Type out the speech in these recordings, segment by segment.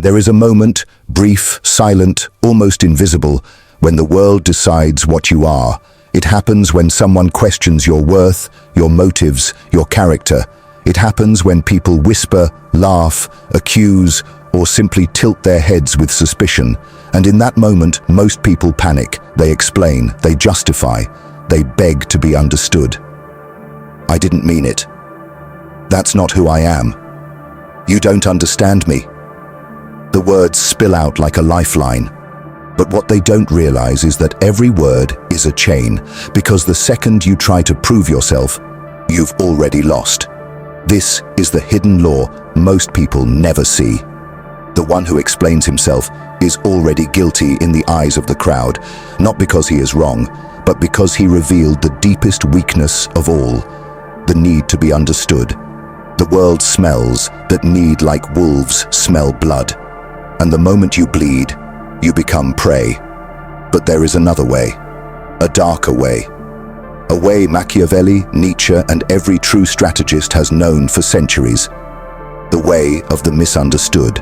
There is a moment, brief, silent, almost invisible, when the world decides what you are. It happens when someone questions your worth, your motives, your character. It happens when people whisper, laugh, accuse, or simply tilt their heads with suspicion. And in that moment, most people panic. They explain, they justify, they beg to be understood. I didn't mean it. That's not who I am. You don't understand me. The words spill out like a lifeline. But what they don't realize is that every word is a chain, because the second you try to prove yourself, you've already lost. This is the hidden law most people never see. The one who explains himself is already guilty in the eyes of the crowd, not because he is wrong, but because he revealed the deepest weakness of all, the need to be understood. The world smells that need like wolves smell blood. And the moment you bleed, you become prey. But there is another way, a darker way. A way Machiavelli, Nietzsche, and every true strategist has known for centuries. The way of the misunderstood.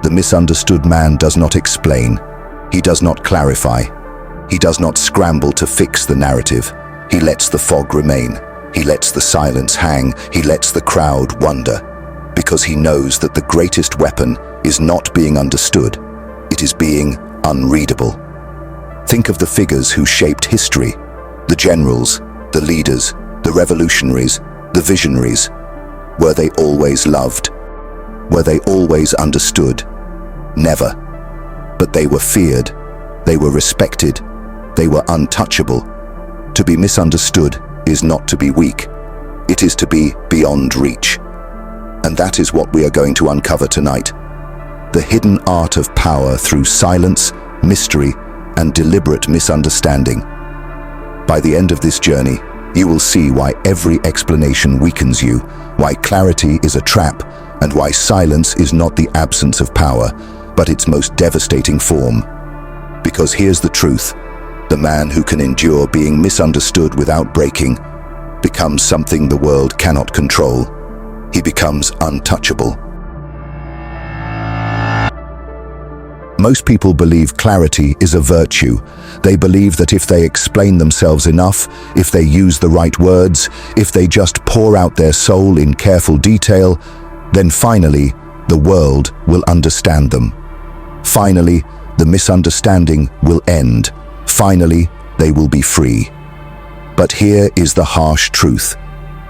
The misunderstood man does not explain. He does not clarify. He does not scramble to fix the narrative. He lets the fog remain. He lets the silence hang. He lets the crowd wonder. Because he knows that the greatest weapon is not being understood. It is being unreadable. Think of the figures who shaped history. The generals, the leaders, the revolutionaries, the visionaries. Were they always loved? Were they always understood? Never. But they were feared. They were respected. They were untouchable. To be misunderstood is not to be weak. It is to be beyond reach. And that is what we are going to uncover tonight. The hidden art of power through silence, mystery, and deliberate misunderstanding. By the end of this journey, you will see why every explanation weakens you, why clarity is a trap, and why silence is not the absence of power, but its most devastating form. Because here's the truth: the man who can endure being misunderstood without breaking becomes something the world cannot control. He becomes untouchable. Most people believe clarity is a virtue. They believe that if they explain themselves enough, if they use the right words, if they just pour out their soul in careful detail, then finally, the world will understand them. Finally, the misunderstanding will end. Finally, they will be free. But here is the harsh truth.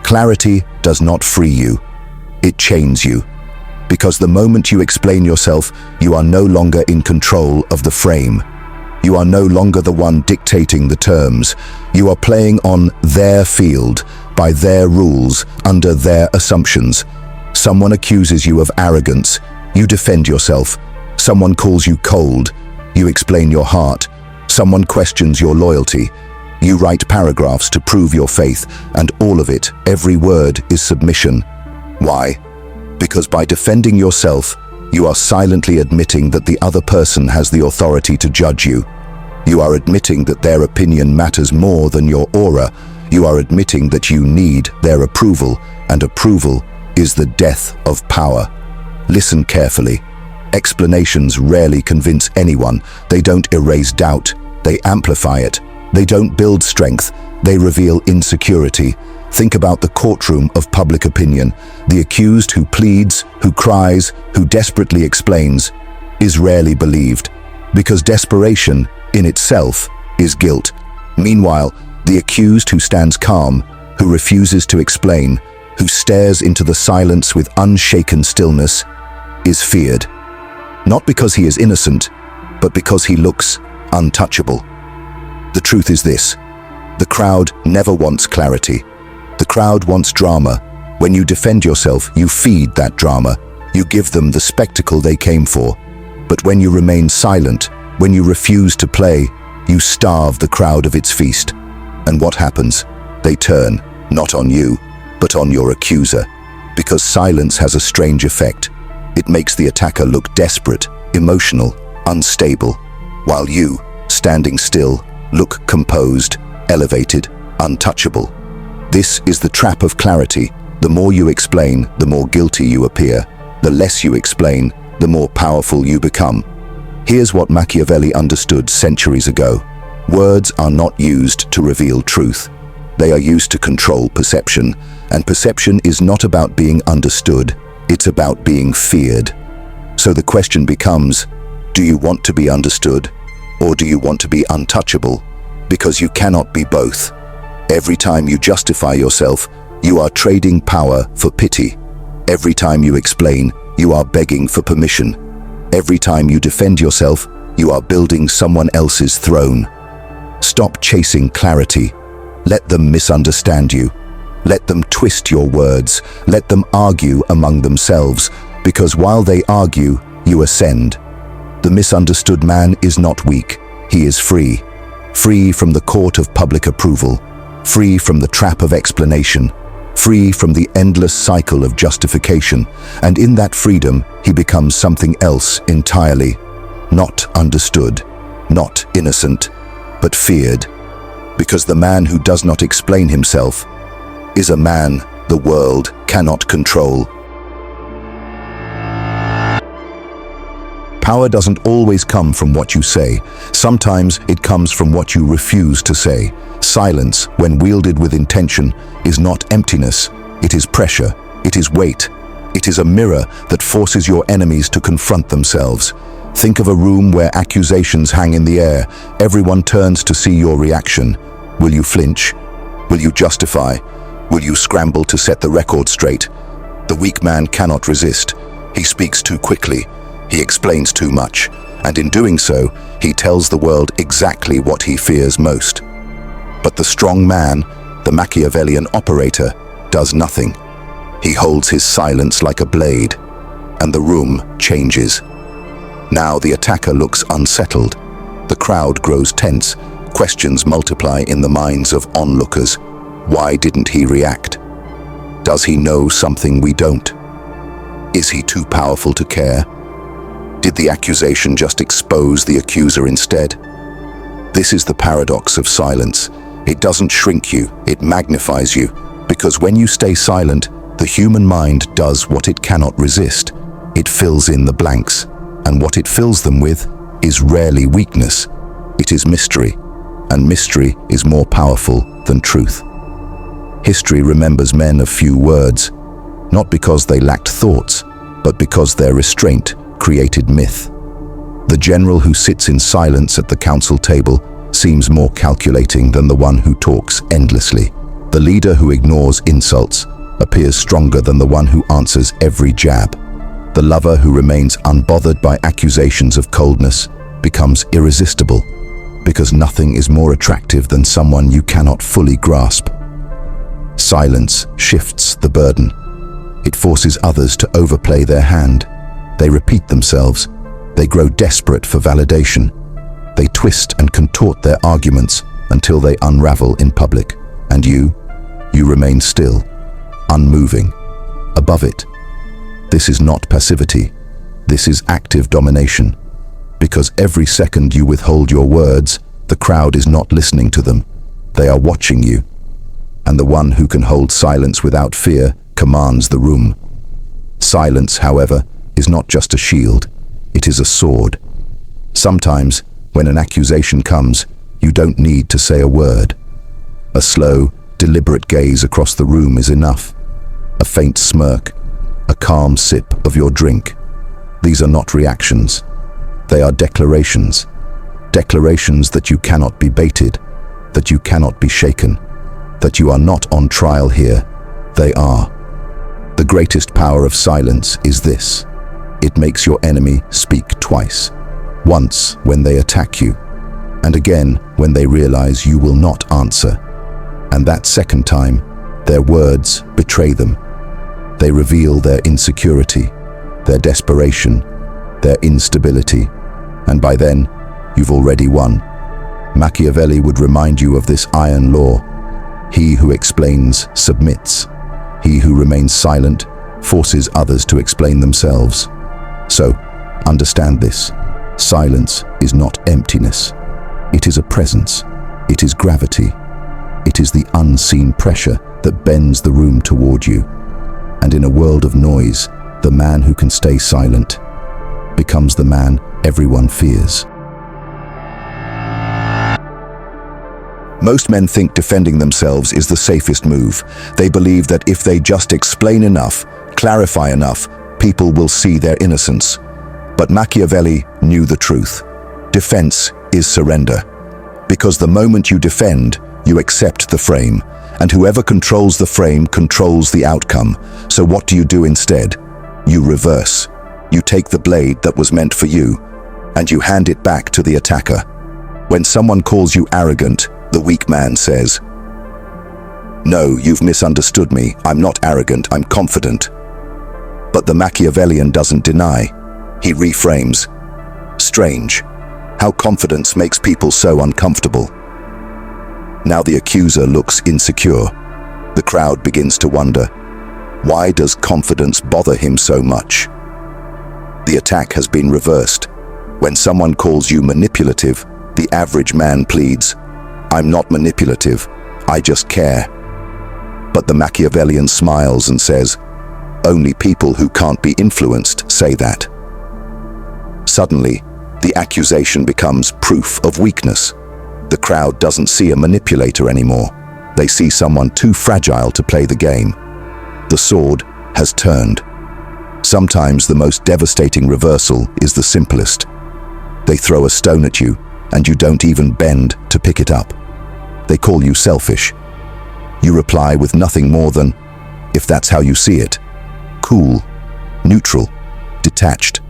Clarity does not free you. It chains you. Because the moment you explain yourself, you are no longer in control of the frame. You are no longer the one dictating the terms. You are playing on their field, by their rules, under their assumptions. Someone accuses you of arrogance. You defend yourself. Someone calls you cold. You explain your heart. Someone questions your loyalty. You write paragraphs to prove your faith, and all of it, every word, is submission. Why? Because by defending yourself, you are silently admitting that the other person has the authority to judge you. You are admitting that their opinion matters more than your aura. You are admitting that you need their approval, and approval is the death of power. Listen carefully. Explanations rarely convince anyone. They don't erase doubt. They amplify it. They don't build strength. They reveal insecurity. Think about the courtroom of public opinion. The accused who pleads, who cries, who desperately explains, is rarely believed, because desperation, in itself, is guilt. Meanwhile, the accused who stands calm, who refuses to explain, who stares into the silence with unshaken stillness, is feared. Not because he is innocent, but because he looks untouchable. The truth is this: the crowd never wants clarity. The crowd wants drama. When you defend yourself, you feed that drama. You give them the spectacle they came for. But when you remain silent, when you refuse to play, you starve the crowd of its feast. And what happens? They turn, not on you, but on your accuser. Because silence has a strange effect. It makes the attacker look desperate, emotional, unstable, while you, standing still, look composed, elevated, untouchable. This is the trap of clarity. The more you explain, the more guilty you appear. The less you explain, the more powerful you become. Here's what Machiavelli understood centuries ago. Words are not used to reveal truth. They are used to control perception, and perception is not about being understood, it's about being feared. So the question becomes, do you want to be understood, or do you want to be untouchable? Because you cannot be both. Every time you justify yourself, you are trading power for pity. Every time you explain, you are begging for permission. Every time you defend yourself, you are building someone else's throne. Stop chasing clarity. Let them misunderstand you. Let them twist your words. Let them argue among themselves, because while they argue, you ascend. The misunderstood man is not weak. He is free. Free from the court of public approval. Free from the trap of explanation. Free from the endless cycle of justification. And in that freedom, he becomes something else entirely. Not understood, not innocent, but feared. Because the man who does not explain himself is a man the world cannot control. Power doesn't always come from what you say. Sometimes it comes from what you refuse to say. Silence, when wielded with intention, is not emptiness. It is pressure. It is weight. It is a mirror that forces your enemies to confront themselves. Think of a room where accusations hang in the air. Everyone turns to see your reaction. Will you flinch? Will you justify? Will you scramble to set the record straight? The weak man cannot resist. He speaks too quickly. He explains too much. And in doing so, he tells the world exactly what he fears most. But the strong man, the Machiavellian operator, does nothing. He holds his silence like a blade, and the room changes. Now the attacker looks unsettled. The crowd grows tense. Questions multiply in the minds of onlookers. Why didn't he react? Does he know something we don't? Is he too powerful to care? Did the accusation just expose the accuser instead? This is the paradox of silence. It doesn't shrink you, it magnifies you. Because when you stay silent, the human mind does what it cannot resist. It fills in the blanks. And what it fills them with is rarely weakness. It is mystery. And mystery is more powerful than truth. History remembers men of few words, not because they lacked thoughts, but because their restraint created myth. The general who sits in silence at the council table seems more calculating than the one who talks endlessly. The leader who ignores insults appears stronger than the one who answers every jab. The lover who remains unbothered by accusations of coldness becomes irresistible, because nothing is more attractive than someone you cannot fully grasp. Silence shifts the burden. It forces others to overplay their hand. They repeat themselves. They grow desperate for validation. They twist and contort their arguments until they unravel in public. And you remain still, unmoving, above it. This is not passivity. This is active domination. Because every second you withhold your words, the crowd is not listening to them. They are watching you. And the one who can hold silence without fear commands the room. Silence, however, is not just a shield. It is a sword. Sometimes, when an accusation comes, you don't need to say a word. A slow, deliberate gaze across the room is enough. A faint smirk, a calm sip of your drink. These are not reactions. They are declarations. Declarations that you cannot be baited, that you cannot be shaken, that you are not on trial here. They are. The greatest power of silence is this. It makes your enemy speak twice. Once when they attack you, and again when they realize you will not answer. And that second time, their words betray them. They reveal their insecurity, their desperation, their instability. And by then, you've already won. Machiavelli would remind you of this iron law. He who explains submits. He who remains silent forces others to explain themselves. So, understand this. Silence is not emptiness. It is a presence. It is gravity. It is the unseen pressure that bends the room toward you. And in a world of noise, the man who can stay silent becomes the man everyone fears. Most men think defending themselves is the safest move. They believe that if they just explain enough, clarify enough, people will see their innocence. But Machiavelli knew the truth. Defense is surrender. Because the moment you defend, you accept the frame, and whoever controls the frame controls the outcome. So what do you do instead? You reverse. You take the blade that was meant for you, and you hand it back to the attacker. When someone calls you arrogant, the weak man says, "No, you've misunderstood me. I'm not arrogant, I'm confident." But the Machiavellian doesn't deny. He reframes. Strange, how confidence makes people so uncomfortable. Now the accuser looks insecure. The crowd begins to wonder, why does confidence bother him so much? The attack has been reversed. When someone calls you manipulative, the average man pleads, "I'm not manipulative, I just care." But the Machiavellian smiles and says, "Only people who can't be influenced say that." Suddenly, the accusation becomes proof of weakness. The crowd doesn't see a manipulator anymore. They see someone too fragile to play the game. The sword has turned. Sometimes the most devastating reversal is the simplest. They throw a stone at you, and you don't even bend to pick it up. They call you selfish. You reply with nothing more than, "If that's how you see it." Cool, neutral, detached.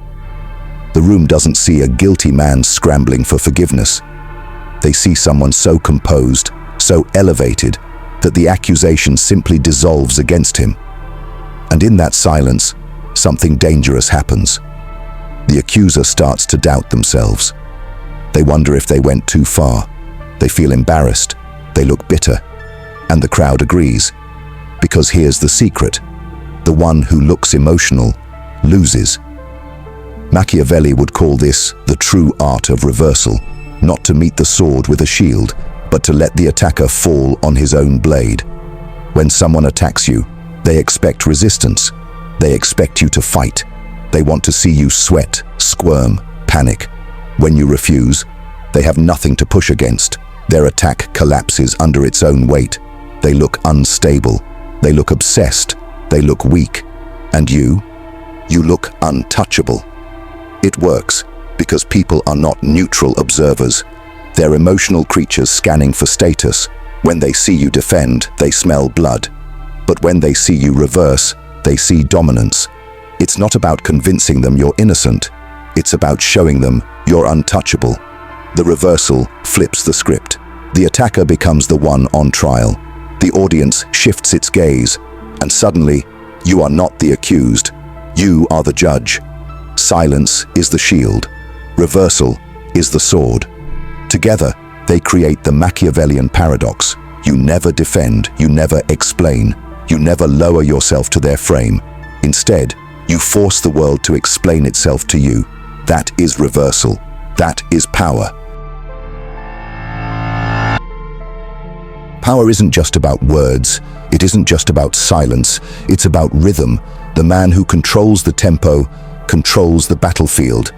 The room doesn't see a guilty man scrambling for forgiveness. They see someone so composed, so elevated, that the accusation simply dissolves against him. And in that silence, something dangerous happens. The accuser starts to doubt themselves. They wonder if they went too far. They feel embarrassed. They look bitter. And the crowd agrees. Because here's the secret. The one who looks emotional loses. Machiavelli would call this the true art of reversal, not to meet the sword with a shield, but to let the attacker fall on his own blade. When someone attacks you, they expect resistance. They expect you to fight. They want to see you sweat, squirm, panic. When you refuse, they have nothing to push against. Their attack collapses under its own weight. They look unstable. They look obsessed. They look weak. And you look untouchable. It works because people are not neutral observers. They're emotional creatures scanning for status. When they see you defend, they smell blood. But when they see you reverse, they see dominance. It's not about convincing them you're innocent. It's about showing them you're untouchable. The reversal flips the script. The attacker becomes the one on trial. The audience shifts its gaze, and suddenly, you are not the accused. You are the judge. Silence is the shield. Reversal is the sword. Together, they create the Machiavellian paradox. You never defend, you never explain, you never lower yourself to their frame. Instead, you force the world to explain itself to you. That is reversal. That is power. Power isn't just about words. It isn't just about silence. It's about rhythm. The man who controls the tempo controls the battlefield.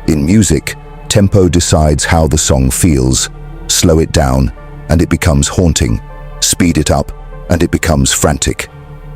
In music, tempo decides how the song feels. Slow it down, and it becomes haunting. Speed it up, and it becomes frantic.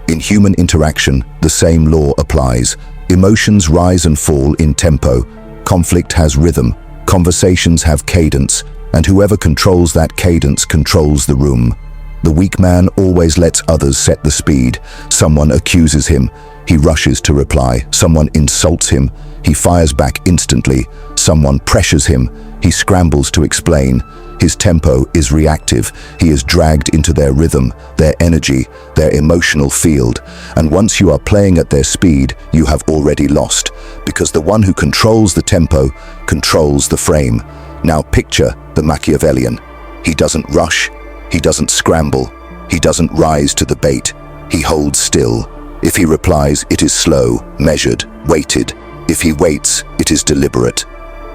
In human interaction, the same law applies. Emotions rise and fall in tempo. Conflict has rhythm. Conversations have cadence, and whoever controls that cadence controls the room. The weak man always lets others set the speed. Someone accuses him, he rushes to reply. Someone insults him, he fires back instantly. Someone pressures him, he scrambles to explain. His tempo is reactive. He is dragged into their rhythm, their energy, their emotional field. And once you are playing at their speed, you have already lost, because the one who controls the tempo controls the frame. Now picture the Machiavellian. He doesn't rush, he doesn't scramble, he doesn't rise to the bait. He holds still. If he replies, it is slow, measured, weighted. If he waits, it is deliberate.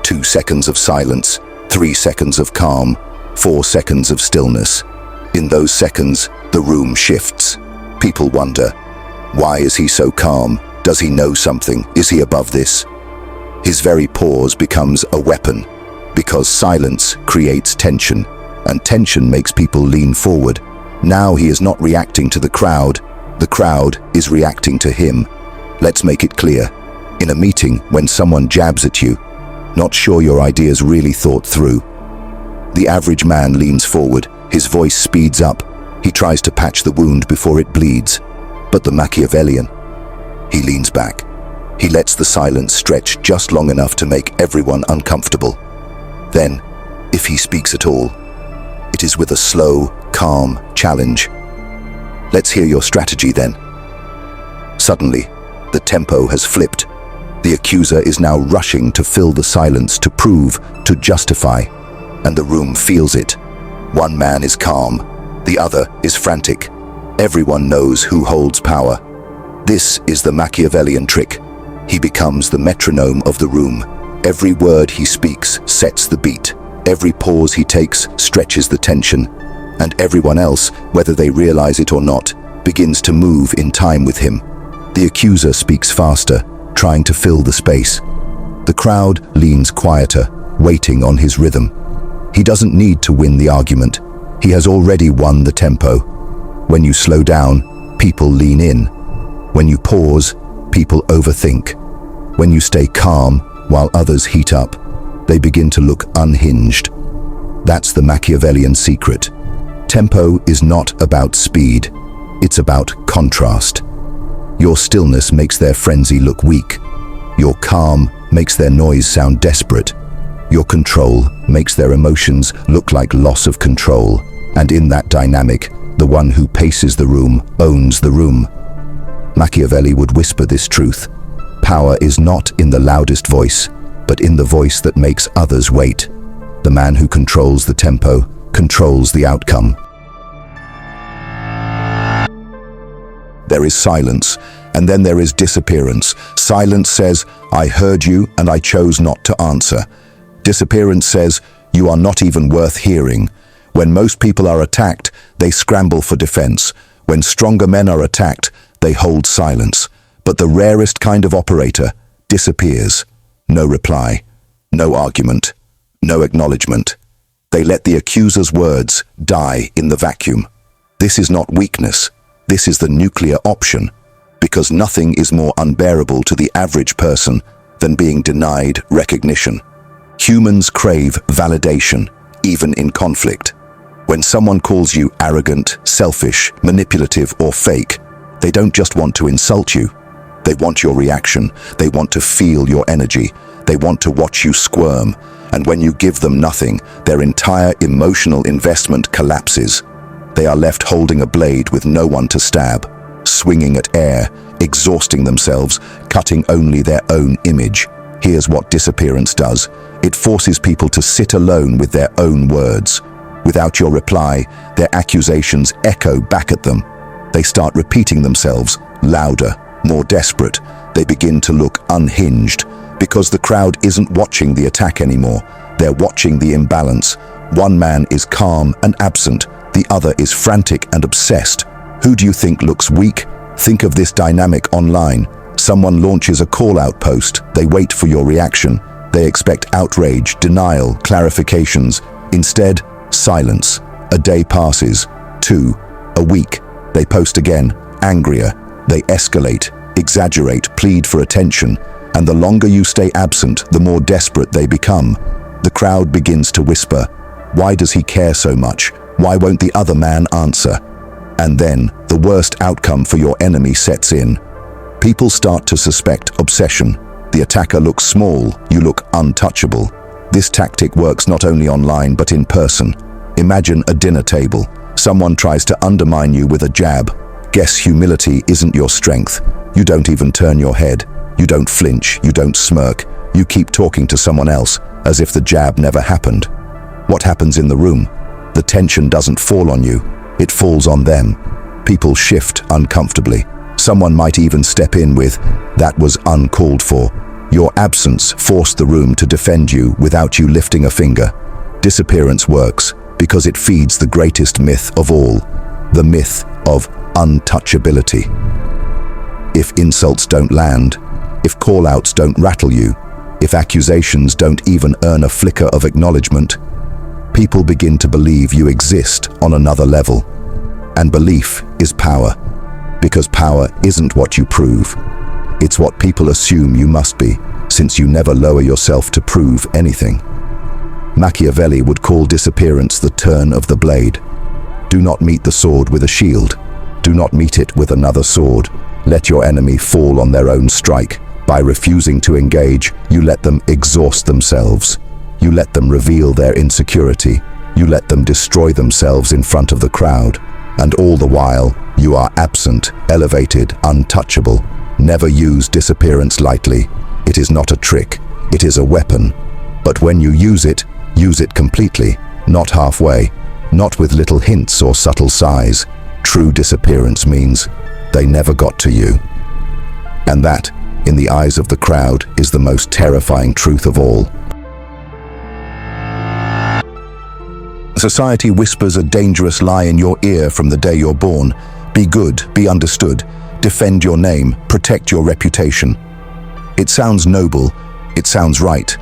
2 seconds of silence, 3 seconds of calm, 4 seconds of stillness. In those seconds, the room shifts. People wonder, why is he so calm? Does he know something? Is he above this? His very pause becomes a weapon, because silence creates tension, and tension makes people lean forward. Now he is not reacting to the crowd is reacting to him. Let's make it clear. In a meeting, when someone jabs at you, not sure your ideas really thought through, the average man leans forward, his voice speeds up, he tries to patch the wound before it bleeds. But the Machiavellian, he leans back. He lets the silence stretch just long enough to make everyone uncomfortable. Then, if he speaks at all, it is with a slow, calm challenge. Let's hear your strategy then. Suddenly, the tempo has flipped. The accuser is now rushing to fill the silence, to prove, to justify, and the room feels it. One man is calm, the other is frantic. Everyone knows who holds power. This is the Machiavellian trick. He becomes the metronome of the room. Every word he speaks sets the beat. Every pause he takes stretches the tension. And everyone else, whether they realize it or not, begins to move in time with him. The accuser speaks faster, trying to fill the space. The crowd leans quieter, waiting on his rhythm. He doesn't need to win the argument. He has already won the tempo. When you slow down, people lean in. When you pause, people overthink. When you stay calm while others heat up, they begin to look unhinged. That's the Machiavellian secret. Tempo is not about speed, it's about contrast. Your stillness makes their frenzy look weak. Your calm makes their noise sound desperate. Your control makes their emotions look like loss of control. And in that dynamic, the one who paces the room owns the room. Machiavelli would whisper this truth. Power is not in the loudest voice, but in the voice that makes others wait. The man who controls the tempo controls the outcome. There is silence, and then there is disappearance. Silence says, I heard you and I chose not to answer. Disappearance says, you are not even worth hearing. When most people are attacked, they scramble for defense. When stronger men are attacked, they hold silence. But the rarest kind of operator disappears. No reply, no argument, no acknowledgement. They let the accuser's words die in the vacuum. This is not weakness. This is the nuclear option, because nothing is more unbearable to the average person than being denied recognition. Humans crave validation, even in conflict. When someone calls you arrogant, selfish, manipulative, or fake, they don't just want to insult you. They want your reaction. They want to feel your energy. They want to watch you squirm. And when you give them nothing, their entire emotional investment collapses. They are left holding a blade with no one to stab, swinging at air, exhausting themselves, cutting only their own image. Here's what disappearance does. It forces people to sit alone with their own words. Without your reply, their accusations echo back at them. They start repeating themselves, louder, more desperate. They begin to look unhinged, because the crowd isn't watching the attack anymore. They're watching the imbalance. One man is calm and absent. The other is frantic and obsessed. Who do you think looks weak? Think of this dynamic online. Someone launches a call-out post. They wait for your reaction. They expect outrage, denial, clarifications. Instead, silence. A day passes. 2. A week. They post again, angrier. They escalate, exaggerate, plead for attention. And the longer you stay absent, the more desperate they become. The crowd begins to whisper, why does he care so much? Why won't the other man answer? And then, the worst outcome for your enemy sets in. People start to suspect obsession. The attacker looks small, you look untouchable. This tactic works not only online but in person. Imagine a dinner table. Someone tries to undermine you with a jab. Guess humility isn't your strength. You don't even turn your head. You don't flinch, you don't smirk. You keep talking to someone else, as if the jab never happened. What happens in the room? The tension doesn't fall on you, it falls on them. People shift uncomfortably. Someone might even step in with, that was uncalled for. Your absence forced the room to defend you without you lifting a finger. Disappearance works because it feeds the greatest myth of all, the myth of untouchability. If insults don't land, if call-outs don't rattle you, If accusations don't even earn a flicker of acknowledgement, people begin to believe you exist on another level. And belief is power, because power isn't what you prove. It's what people assume you must be, since you never lower yourself to prove anything. Machiavelli would call disappearance the turn of the blade. Do not meet the sword with a shield. Do not meet it with another sword. Let your enemy fall on their own strike. By refusing to engage, you let them exhaust themselves. You let them reveal their insecurity. You let them destroy themselves in front of the crowd. And all the while, you are absent, elevated, untouchable. Never use disappearance lightly. It is not a trick. It is a weapon. But when you use it completely, not halfway, not with little hints or subtle sighs. True disappearance means they never got to you. And that, in the eyes of the crowd, is the most terrifying truth of all. Society whispers a dangerous lie in your ear from the day you're born. Be good, be understood, defend your name, protect your reputation. It sounds noble, it sounds right,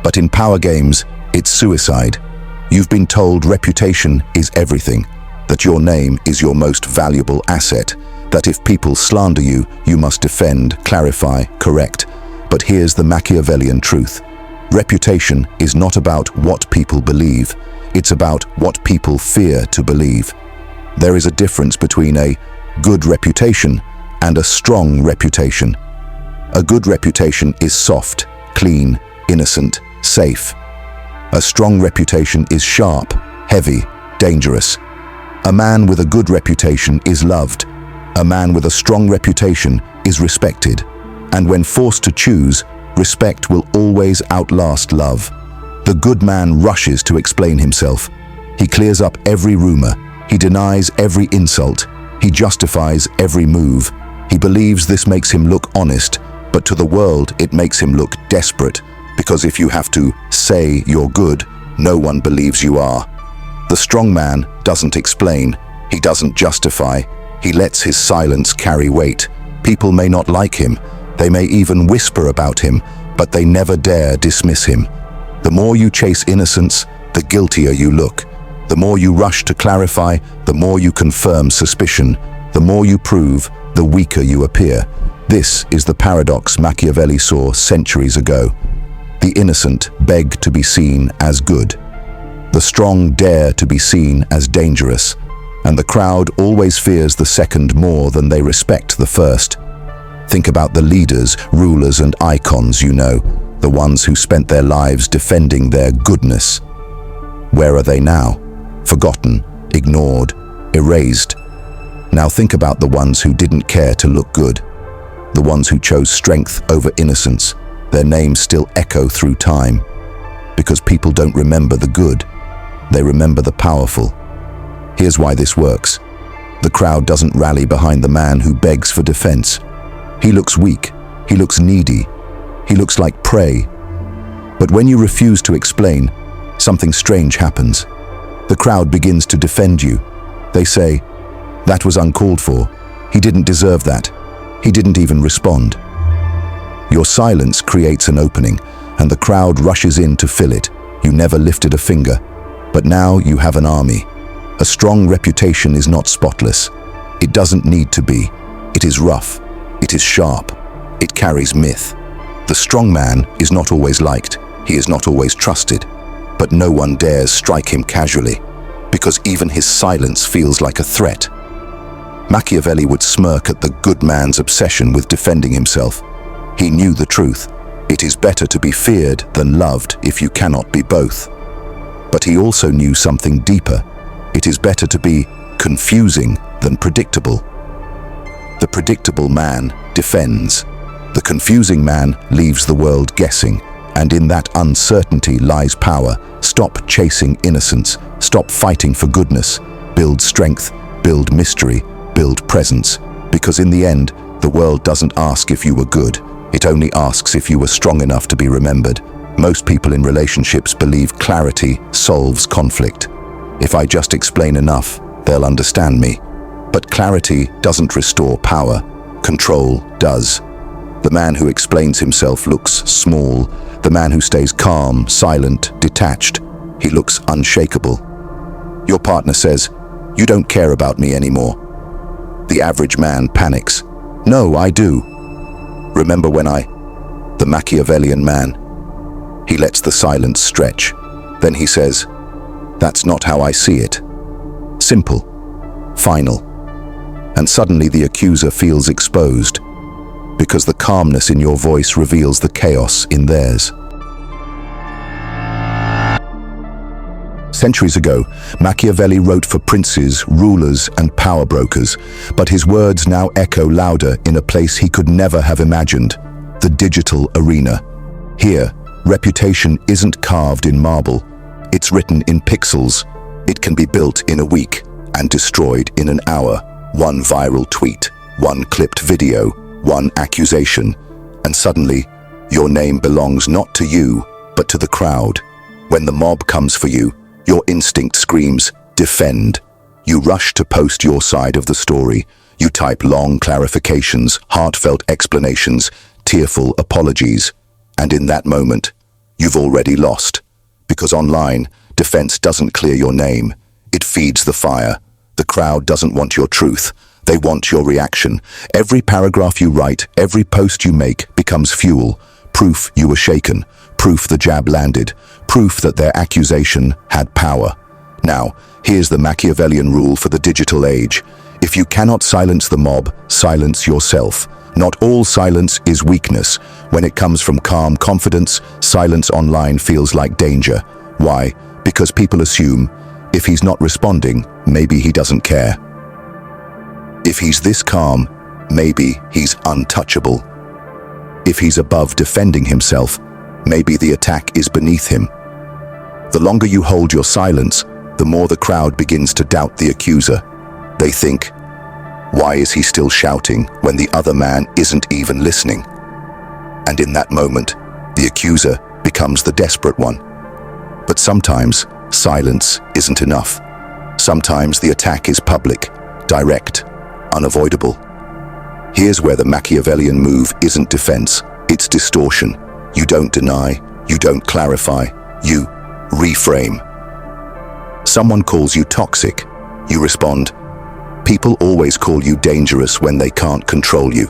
but in power games, it's suicide. You've been told reputation is everything, that your name is your most valuable asset, that if people slander you, you must defend, clarify, correct. But here's the Machiavellian truth. Reputation is not about what people believe. It's about what people fear to believe. There is a difference between a good reputation and a strong reputation. A good reputation is soft, clean, innocent, safe. A strong reputation is sharp, heavy, dangerous. A man with a good reputation is loved. A man with a strong reputation is respected. And when forced to choose, respect will always outlast love. The good man rushes to explain himself. He clears up every rumor. He denies every insult. He justifies every move. He believes this makes him look honest, but to the world it makes him look desperate, because if you have to say you're good, no one believes you are. The strong man doesn't explain. He doesn't justify. He lets his silence carry weight. People may not like him. They may even whisper about him, but they never dare dismiss him. The more you chase innocence, the guiltier you look. The more you rush to clarify, the more you confirm suspicion. The more you prove, the weaker you appear. This is the paradox Machiavelli saw centuries ago. The innocent beg to be seen as good. The strong dare to be seen as dangerous. And the crowd always fears the second more than they respect the first. Think about the leaders, rulers, and icons you know, the ones who spent their lives defending their goodness. Where are they now? Forgotten, ignored, erased. Now think about the ones who didn't care to look good. The ones who chose strength over innocence. Their names still echo through time. Because people don't remember the good. They remember the powerful. Here's why this works. The crowd doesn't rally behind the man who begs for defense. He looks weak. He looks needy. He looks like prey. But when you refuse to explain, something strange happens. The crowd begins to defend you. They say, "That was uncalled for. He didn't deserve that. He didn't even respond." Your silence creates an opening, and the crowd rushes in to fill it. You never lifted a finger, but now you have an army. A strong reputation is not spotless. It doesn't need to be. It is rough. It is sharp. It carries myth. The strong man is not always liked. He is not always trusted. But no one dares strike him casually, because even his silence feels like a threat. Machiavelli would smirk at the good man's obsession with defending himself. He knew the truth. It is better to be feared than loved if you cannot be both. But he also knew something deeper. It is better to be confusing than predictable. The predictable man defends. The confusing man leaves the world guessing. And in that uncertainty lies power. Stop chasing innocence. Stop fighting for goodness. Build strength. Build mystery. Build presence. Because in the end, the world doesn't ask if you were good. It only asks if you were strong enough to be remembered. Most people in relationships believe clarity solves conflict. If I just explain enough, they'll understand me. But clarity doesn't restore power. Control does. The man who explains himself looks small, The man who stays calm, silent, detached. He looks unshakable. Your partner says, "You don't care about me anymore." The average man panics. "No, I do. Remember when The Machiavellian man. He lets the silence stretch. Then he says, "That's not how I see it." Simple. Final. And suddenly the accuser feels exposed, because the calmness in your voice reveals the chaos in theirs. Centuries ago, Machiavelli wrote for princes, rulers, and power brokers, but his words now echo louder in a place he could never have imagined, the digital arena. Here, reputation isn't carved in marble, it's written in pixels. It can be built in a week and destroyed in an hour. One viral tweet, one clipped video, one accusation, and suddenly, your name belongs not to you, but to the crowd. When the mob comes for you, your instinct screams, "Defend." You rush to post your side of the story. You type long clarifications, heartfelt explanations, tearful apologies. And in that moment, you've already lost. Because online, defense doesn't clear your name. It feeds the fire. The crowd doesn't want your truth. They want your reaction. Every paragraph you write, every post you make becomes fuel. Proof you were shaken. Proof the jab landed. Proof that their accusation had power. Now, here's the Machiavellian rule for the digital age. If you cannot silence the mob, silence yourself. Not all silence is weakness. When it comes from calm confidence, silence online feels like danger. Why? Because people assume, if he's not responding, maybe he doesn't care. If he's this calm, maybe he's untouchable. If he's above defending himself, maybe the attack is beneath him. The longer you hold your silence, the more the crowd begins to doubt the accuser. They think, why is he still shouting when the other man isn't even listening? And in that moment, the accuser becomes the desperate one. But sometimes, silence isn't enough. Sometimes the attack is public, direct, unavoidable. Here's where the Machiavellian move isn't defense, it's distortion. You don't deny, you don't clarify, you reframe. Someone calls you toxic. You respond, "People always call you dangerous when they can't control you."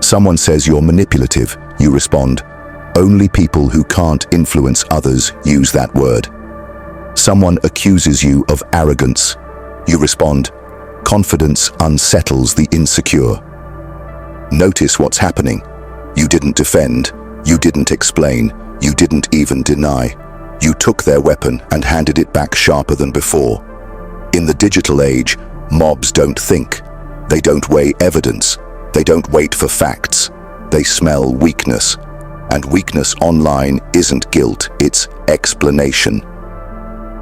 Someone says you're manipulative. You respond, "Only people who can't influence others use that word." Someone accuses you of arrogance. You respond, "Confidence unsettles the insecure." Notice what's happening. You didn't defend, you didn't explain, you didn't even deny. You took their weapon and handed it back sharper than before. In the digital age, mobs don't think. They don't weigh evidence. They don't wait for facts. They smell weakness. And weakness online isn't guilt, it's explanation.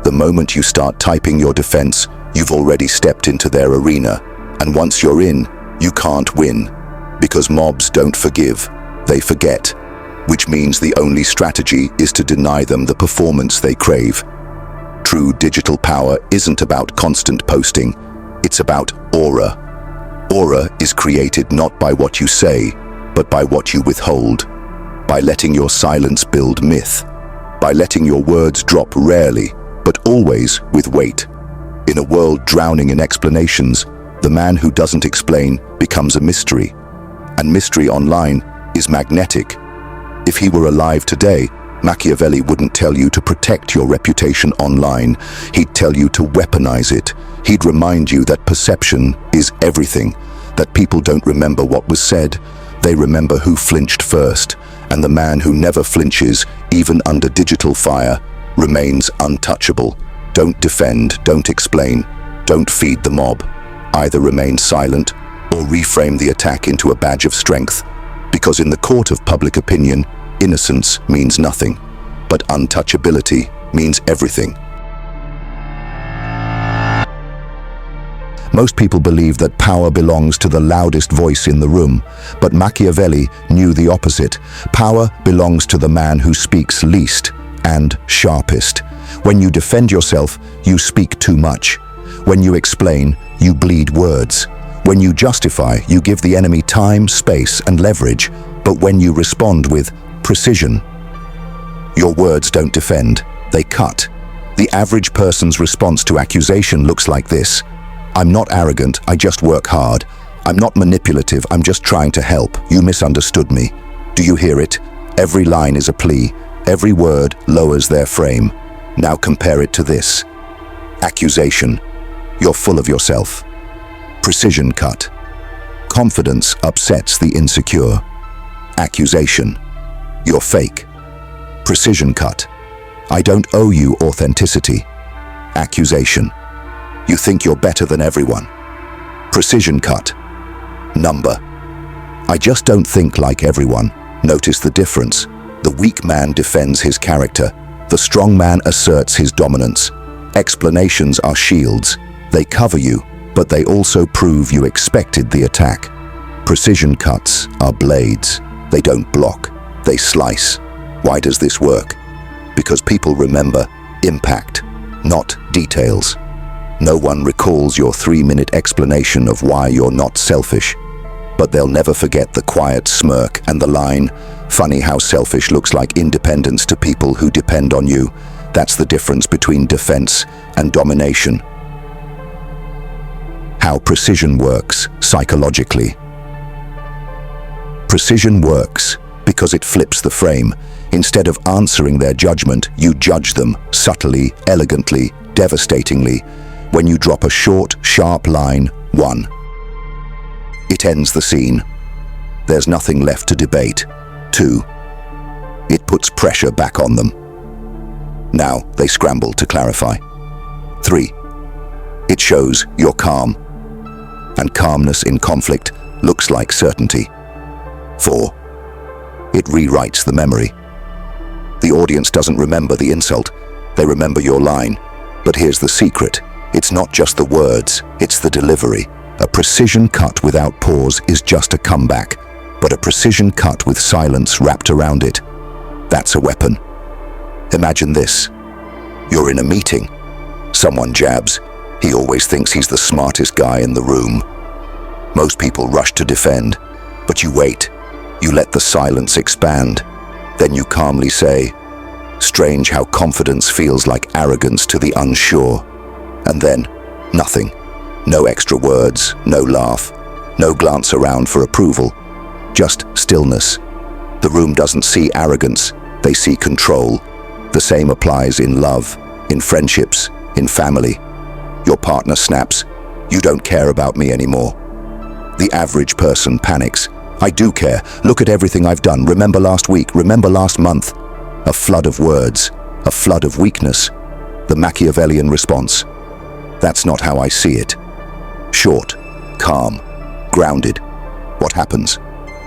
The moment you start typing your defense, you've already stepped into their arena. And once you're in, you can't win. Because mobs don't forgive, they forget. Which means the only strategy is to deny them the performance they crave. True digital power isn't about constant posting, it's about aura. Aura is created not by what you say, but by what you withhold. By letting your silence build myth. By letting your words drop rarely, but always with weight. In a world drowning in explanations, the man who doesn't explain becomes a mystery. And mystery online is magnetic. If he were alive today, Machiavelli wouldn't tell you to protect your reputation online. He'd tell you to weaponize it. He'd remind you that perception is everything, that people don't remember what was said, they remember who flinched first, and the man who never flinches, even under digital fire, remains untouchable. Don't defend, don't explain, don't feed the mob. Either remain silent or reframe the attack into a badge of strength. Because in the court of public opinion, innocence means nothing, but untouchability means everything. Most people believe that power belongs to the loudest voice in the room, but Machiavelli knew the opposite. Power belongs to the man who speaks least and sharpest. When you defend yourself, you speak too much. When you explain, you bleed words. When you justify, you give the enemy time, space, and leverage. But when you respond with, Precision. Your words don't defend, they cut. The average person's response to accusation looks like this. I'm not arrogant, I just work hard. I'm not manipulative, I'm just trying to help. You misunderstood me. Do you hear it? Every line is a plea. Every word lowers their frame. Now compare it to this. Accusation. You're full of yourself. Precision cut. Confidence upsets the insecure. Accusation. You're fake. Precision cut. I don't owe you authenticity. Accusation. You think you're better than everyone. Precision cut. Number. I just don't think like everyone. Notice the difference. The weak man defends his character. The strong man asserts his dominance. Explanations are shields. They cover you, but they also prove you expected the attack. Precision cuts are blades. They don't block, they slice. Why does this work? Because people remember impact, not details. No one recalls your 3-minute explanation of why you're not selfish, but they'll never forget the quiet smirk and the line, "Funny how selfish looks like independence to people who depend on you." That's the difference between defense and domination. How precision works psychologically. Precision works because it flips the frame. Instead of answering their judgment, you judge them subtly, elegantly, devastatingly. When you drop a short, sharp line, 1. It ends the scene. There's nothing left to debate. 2. It puts pressure back on them. Now they scramble to clarify. 3. It shows you're calm. And calmness in conflict looks like certainty. 4. It rewrites the memory. The audience doesn't remember the insult, they remember your line. But here's the secret. It's not just the words, it's the delivery. A precision cut without pause is just a comeback, but a precision cut with silence wrapped around it, that's a weapon. Imagine this. You're in a meeting. Someone jabs. He always thinks he's the smartest guy in the room. Most people rush to defend, but you wait. You let the silence expand. Then you calmly say, "Strange how confidence feels like arrogance to the unsure." And then, nothing. No extra words, no laugh, no glance around for approval. Just stillness. The room doesn't see arrogance, they see control. The same applies in love, in friendships, in family. Your partner snaps, "You don't care about me anymore." The average person panics. "I do care. Look at everything I've done. Remember last week. Remember last month." A flood of words, a flood of weakness. The Machiavellian response. That's not how I see it. Short, calm, grounded. What happens?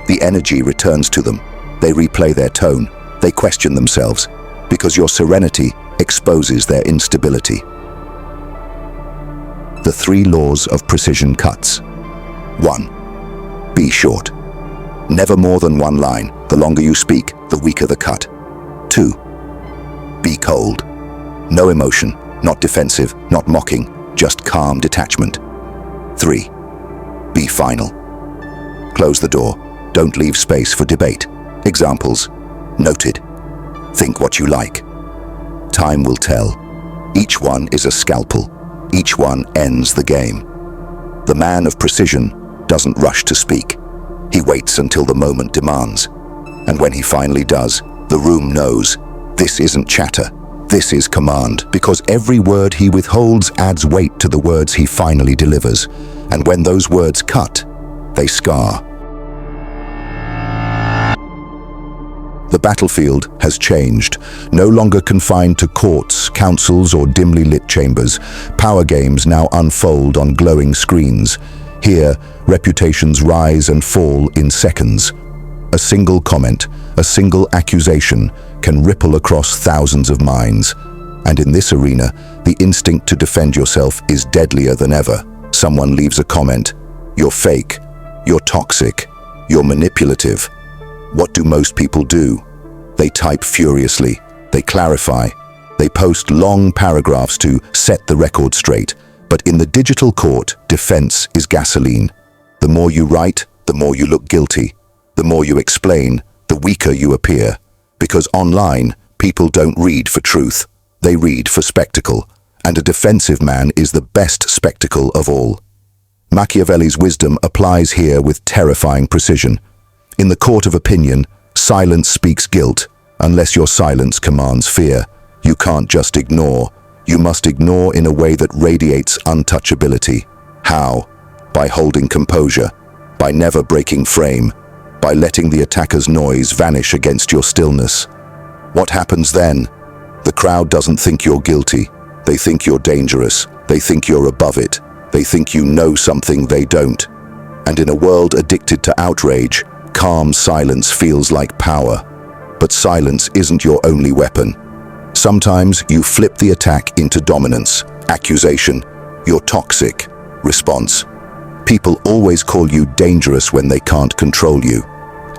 The energy returns to them. They replay their tone. They question themselves, because your serenity exposes their instability. The 3 laws of precision cuts. 1. Be short. Never more than 1 line. The longer you speak, the weaker the cut. 2. Be cold. No emotion, not defensive, not mocking, just calm detachment. 3. Be final. Close the door. Don't leave space for debate. Examples. Noted. Think what you like. Time will tell. Each one is a scalpel. Each one ends the game. The man of precision doesn't rush to speak. He waits until the moment demands. And when he finally does, the room knows. This isn't chatter. This is command, because every word he withholds adds weight to the words he finally delivers. And when those words cut, they scar. The battlefield has changed, no longer confined to courts, councils, or dimly lit chambers. Power games now unfold on glowing screens. Here, reputations rise and fall in seconds. A single comment, a single accusation can ripple across thousands of minds. And in this arena, the instinct to defend yourself is deadlier than ever. Someone leaves a comment, "You're fake, you're toxic, you're manipulative." What do most people do? They type furiously, they clarify, they post long paragraphs to set the record straight. But in the digital court, defense is gasoline. The more you write, the more you look guilty. The more you explain, the weaker you appear. Because online, people don't read for truth. They read for spectacle. And a defensive man is the best spectacle of all. Machiavelli's wisdom applies here with terrifying precision. In the court of opinion, silence speaks guilt, unless your silence commands fear. You can't just ignore. You must ignore in a way that radiates untouchability. How? By holding composure, by never breaking frame, by letting the attacker's noise vanish against your stillness. What happens then? The crowd doesn't think you're guilty. They think you're dangerous. They think you're above it. They think you know something they don't. And in a world addicted to outrage, calm silence feels like power. But silence isn't your only weapon. Sometimes you flip the attack into dominance, accusation, you're toxic, response. People always call you dangerous when they can't control you.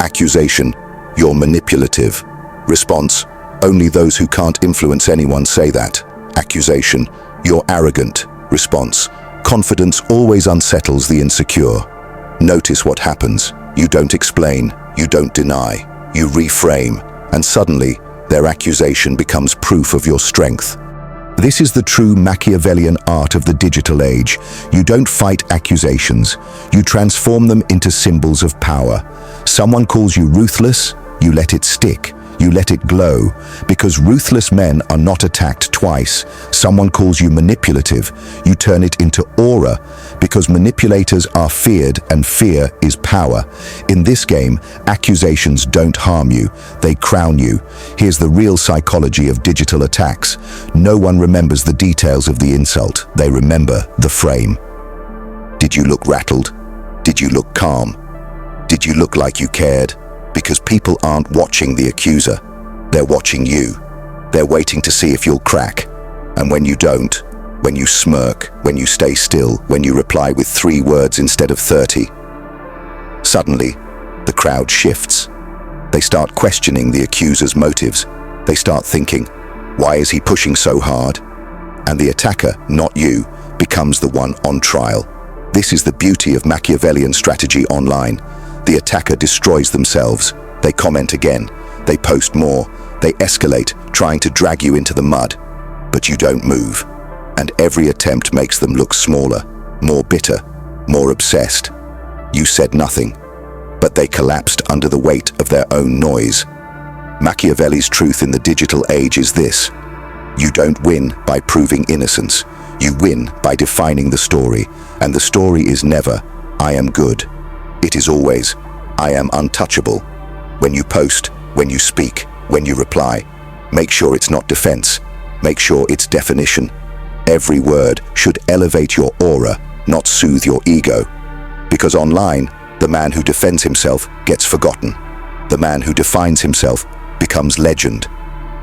Accusation, you're manipulative. Response, only those who can't influence anyone say that. Accusation, you're arrogant. Response, confidence always unsettles the insecure. Notice what happens. You don't explain, you don't deny, you reframe, and suddenly, their accusation becomes proof of your strength. This is the true Machiavellian art of the digital age. You don't fight accusations, you transform them into symbols of power. Someone calls you ruthless, you let it stick. You let it glow, because ruthless men are not attacked twice. Someone calls you manipulative, you turn it into aura, because manipulators are feared and fear is power. In this game, accusations don't harm you, they crown you. Here's the real psychology of digital attacks. No one remembers the details of the insult, they remember the frame. Did you look rattled? Did you look calm? Did you look like you cared? Because people aren't watching the accuser, they're watching you. They're waiting to see if you'll crack. And when you don't, when you smirk, when you stay still, when you reply with 3 words instead of 30, suddenly, the crowd shifts. They start questioning the accuser's motives. They start thinking, why is he pushing so hard? And the attacker, not you, becomes the one on trial. This is the beauty of Machiavellian strategy online. The attacker destroys themselves. They comment again. They post more. They escalate, trying to drag you into the mud. But you don't move. And every attempt makes them look smaller, more bitter, more obsessed. You said nothing, but they collapsed under the weight of their own noise. Machiavelli's truth in the digital age is this: you don't win by proving innocence. You win by defining the story. And the story is never, I am good. It is always, I am untouchable. When you post, when you speak, when you reply, make sure it's not defense. Make sure it's definition. Every word should elevate your aura, not soothe your ego. Because online, the man who defends himself gets forgotten. The man who defines himself becomes legend.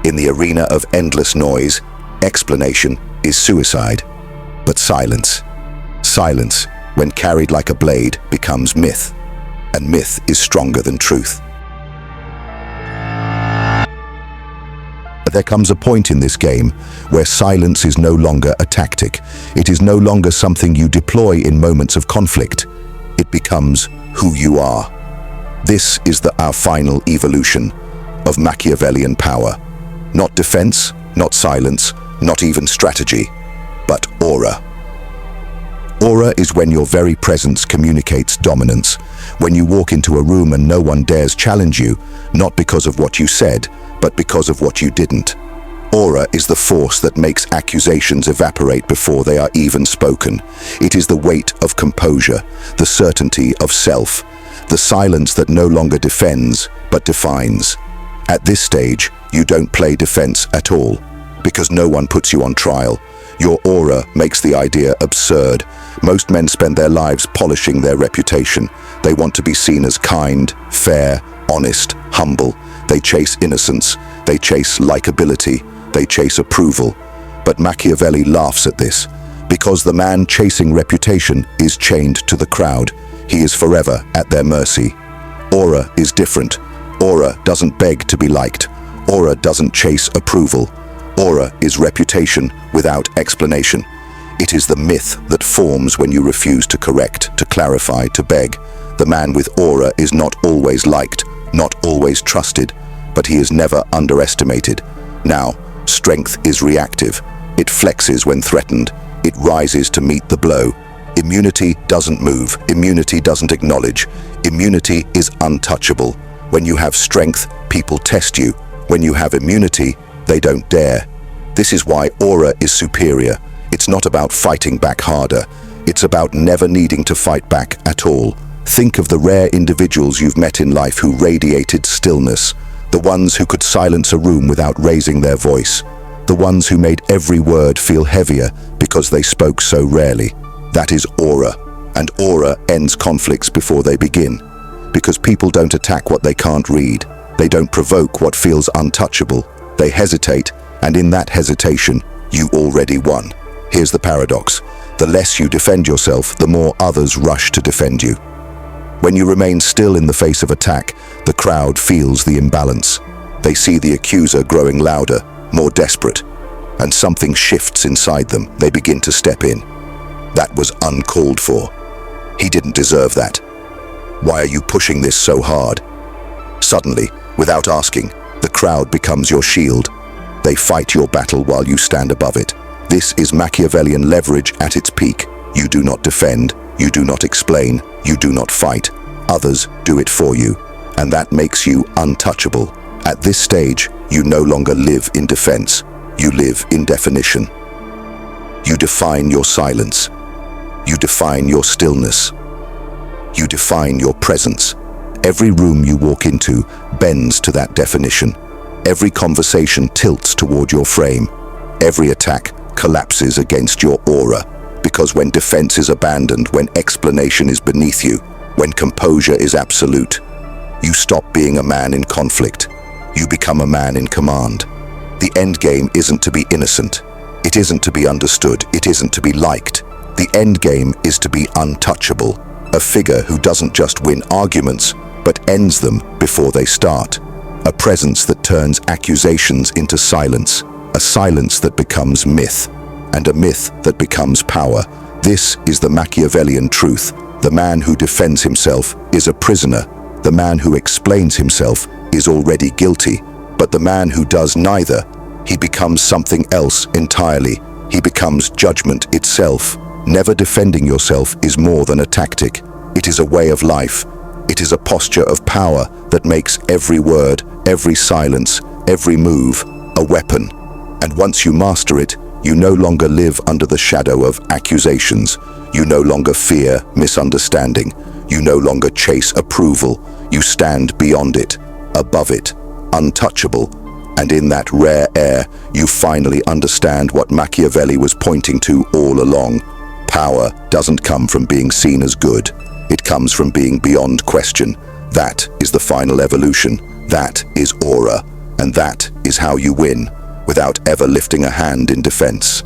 In the arena of endless noise, explanation is suicide. But silence, when carried like a blade, becomes myth. And myth is stronger than truth. There comes a point in this game where silence is no longer a tactic. It is no longer something you deploy in moments of conflict. It becomes who you are. This is our final evolution of Machiavellian power. Not defense, not silence, not even strategy, but aura. Aura is when your very presence communicates dominance. When you walk into a room and no one dares challenge you, not because of what you said, but because of what you didn't. Aura is the force that makes accusations evaporate before they are even spoken. It is the weight of composure, the certainty of self, the silence that no longer defends, but defines. At this stage, you don't play defense at all, because no one puts you on trial. Your aura makes the idea absurd. Most men spend their lives polishing their reputation. They want to be seen as kind, fair, honest, humble. They chase innocence. They chase likability. They chase approval. But Machiavelli laughs at this, because the man chasing reputation is chained to the crowd. He is forever at their mercy. Aura is different. Aura doesn't beg to be liked. Aura doesn't chase approval. Aura is reputation without explanation. It is the myth that forms when you refuse to correct, to clarify, to beg. The man with aura is not always liked, not always trusted, but he is never underestimated. Now, strength is reactive. It flexes when threatened. It rises to meet the blow. Immunity doesn't move. Immunity doesn't acknowledge. Immunity is untouchable. When you have strength, people test you. When you have immunity, they don't dare. This is why aura is superior. It's not about fighting back harder. It's about never needing to fight back at all. Think of the rare individuals you've met in life who radiated stillness. The ones who could silence a room without raising their voice. The ones who made every word feel heavier because they spoke so rarely. That is aura. And aura ends conflicts before they begin. Because people don't attack what they can't read. They don't provoke what feels untouchable. They hesitate, and in that hesitation, you already won. Here's the paradox. The less you defend yourself, the more others rush to defend you. When you remain still in the face of attack, the crowd feels the imbalance. They see the accuser growing louder, more desperate, and something shifts inside them. They begin to step in. That was uncalled for. He didn't deserve that. Why are you pushing this so hard? Suddenly, without asking, the crowd becomes your shield. They fight your battle while you stand above it. This is Machiavellian leverage at its peak. You do not defend, you do not explain, you do not fight. Others do it for you, and that makes you untouchable. At this stage, you no longer live in defense. You live in definition. You define your silence. You define your stillness. You define your presence. Every room you walk into bends to that definition. Every conversation tilts toward your frame. Every attack collapses against your aura. Because when defense is abandoned, when explanation is beneath you, when composure is absolute, you stop being a man in conflict. You become a man in command. The end game isn't to be innocent. It isn't to be understood. It isn't to be liked. The end game is to be untouchable. A figure who doesn't just win arguments, but ends them before they start. A presence that turns accusations into silence. A silence that becomes myth. And a myth that becomes power. This is the Machiavellian truth. The man who defends himself is a prisoner. The man who explains himself is already guilty. But the man who does neither, he becomes something else entirely. He becomes judgment itself. Never defending yourself is more than a tactic. It is a way of life. It is a posture of power that makes every word, every silence, every move a weapon. And once you master it, you no longer live under the shadow of accusations. You no longer fear misunderstanding. You no longer chase approval. You stand beyond it, above it, untouchable. And in that rare air, you finally understand what Machiavelli was pointing to all along. Power doesn't come from being seen as good. It comes from being beyond question. That is the final evolution. That is aura. And that is how you win, without ever lifting a hand in defense.